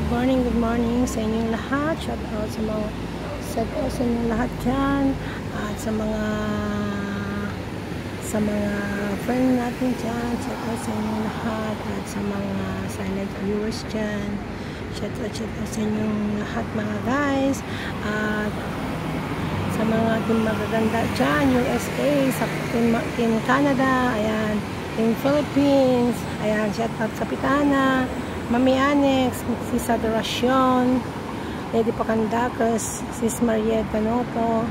good morning sa inyong lahat. Shout out sa inyong lahat dyan. At sa mga friend natin dyan. Shout out sa inyong lahat. At sa mga silent viewers dyan. Shout out sa inyong lahat mga guys. At sa mga team magaganda dyan, USA, sa team Canada, ayan, team Philippines, ayan, shout out sa Pitana, Mami Annex, Sis Adoracion, Lady Pacandacas, Sis Marietta Noto,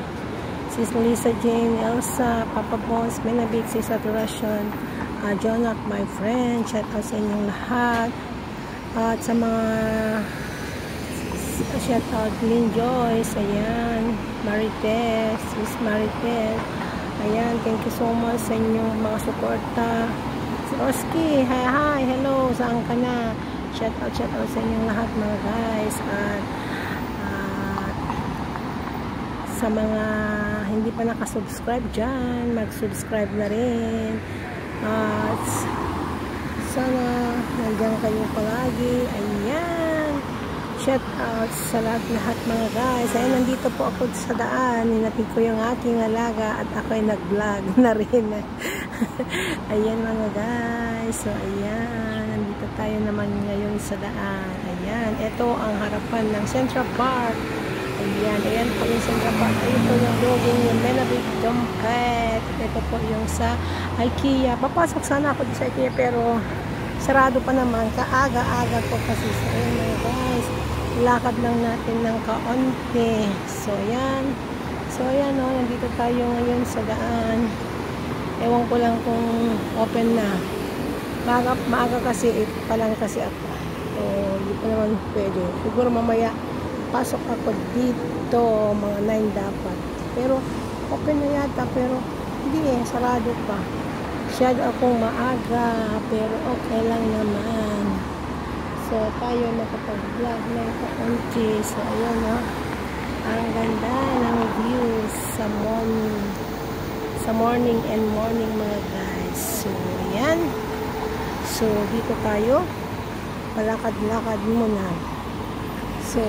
Sis Lisa Jane, Elsa, Papa Boss, Menabik, Sis Adoracion, Jonak, my friend, shout out sa inyong lahat. At sa mga shout out Lynn Joyce, ayan, Marites, Sis Marites, ayan, thank you so much sa inyong mga suporta. Si Oski, hi, hello, saan ka na? Shout out sa inyong lahat mga guys. At sa mga hindi pa nakasubscribe dyan, mag-subscribe na rin. At sana nandiyan kayo palagi. Ayan, shout out sa lahat mga guys. Ayan, nandito po ako sa daan. Ninapid ko yung aking alaga at ako ay nag-vlog na rin. Ayan mga guys. So ayan, nandito tayo naman ngayon sa daan. Ayan, ito ang harapan ng Central Park. Ayan po yung Central Park. Ito yung building, yung Menabik Dumpet. Ito po yung sa IKEA. Papasok sana ako sa IKEA pero sarado pa naman. Kaaga-aga ko kasi. So ayan mga guys, lakad lang natin ng kaunti. So ayan o, nandito tayo ngayon sa daan. Ewan ko lang kung open na. Maaga kasi, pa lang kasi ako. So hindi pa naman pwede. Siguro mamaya pasok ako dito, mga 9 dapat. Pero open na yata, pero hindi sarado pa. Masyado akong maaga, pero okay lang naman. So tayo nakapag-vlog ng kaunti. So ayan o, ang ganda ng views sa morning and morning mga guys. So ayan, so dito tayo palakad-lakad muna. So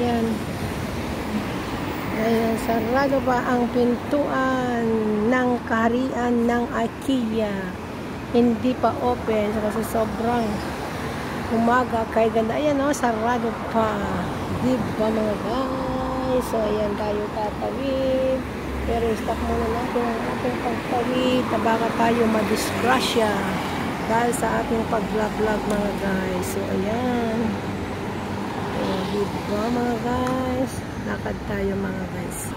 yan, ayan, sarado pa ang pintuan ng kaharian ng IKEA. Hindi pa open kasi sobrang umaga kay ganda. Ayan o, sarado pa, diba mga guys? So ayan, tayo tatawid, pero stop muna natin ang ating pagtawid. Baka tayo madisgrasya dahil sa ating pag-vlog mga guys. So ayan, diba mga guys, lakad tayo mga guys.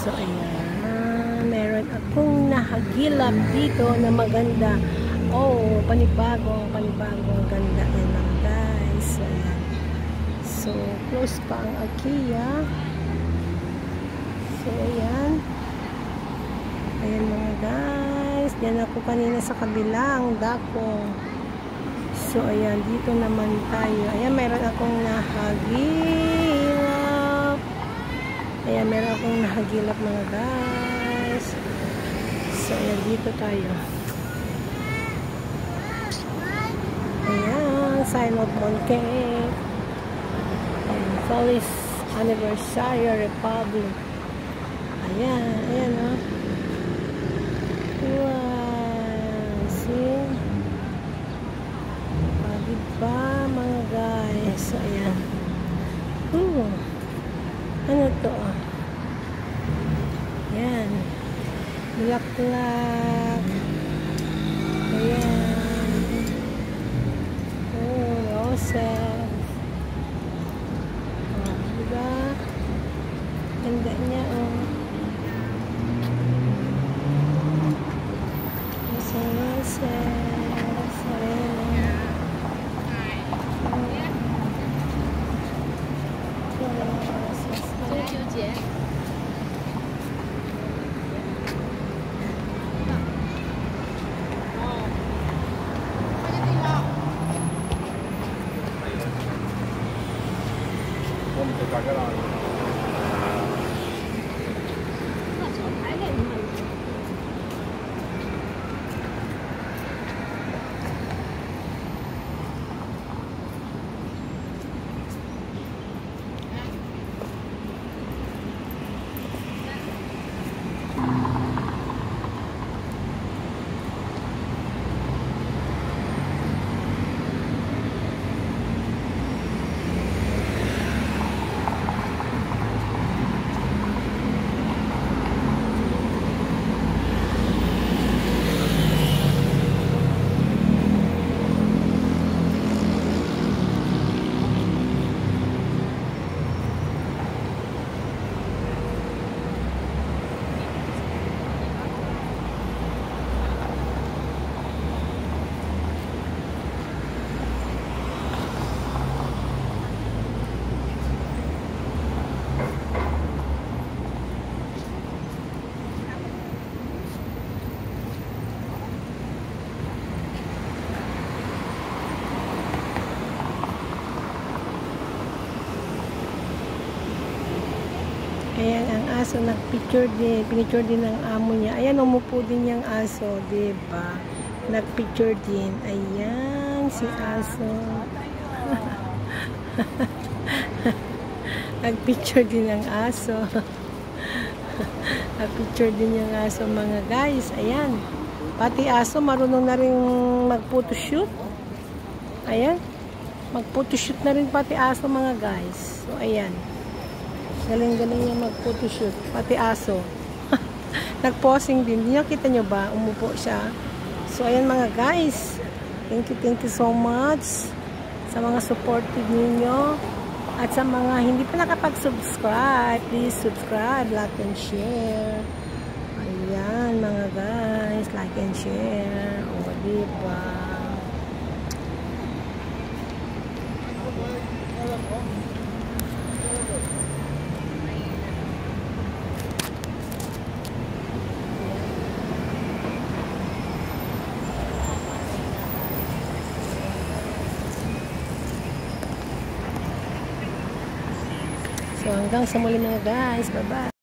So ayan, meron akong nahagilap dito na maganda. Oh, panibagong ganda yan mga guys. So ayan, so close pa ang IKEA. So ayan mga guys, diyan ako kanina sa kabilang dako. So ayan, dito naman tayo. Ayan, meron akong nahagilap. Ayan, meron akong nahagilap mga guys. So ayan, dito tayo. Ayan, sign of Moncake. Feliz Anniversary Republic. Ayan o. Wow, see? Diba mga guys? So ayan. Ano to? Ayan, bulaklak. Ayan, roses. Diba ganda niya roses. aso, nagpicture din, pinicture din ng amo niya. Ayan, umupo din yung aso, diba? Nagpicture din. Ayan, si aso. Nagpicture din ng aso. Nagpicture din yung aso, mga guys. Ayan. Pati aso, marunong na rin mag-photoshoot. Ayan. Mag-photoshoot na rin pati aso, mga guys. So, ayan. Galing-galing niya mag-photoshoot. Pati aso. Nag-posing din. Nakita nyo ba? Umupo siya. So, ayan mga guys. Thank you so much sa mga supportive ninyo. At sa mga hindi pa nakapag-subscribe, please subscribe, like and share. Ayan mga guys. Like and share. O, diba? So, hanggang sa muli mga guys. Bye-bye.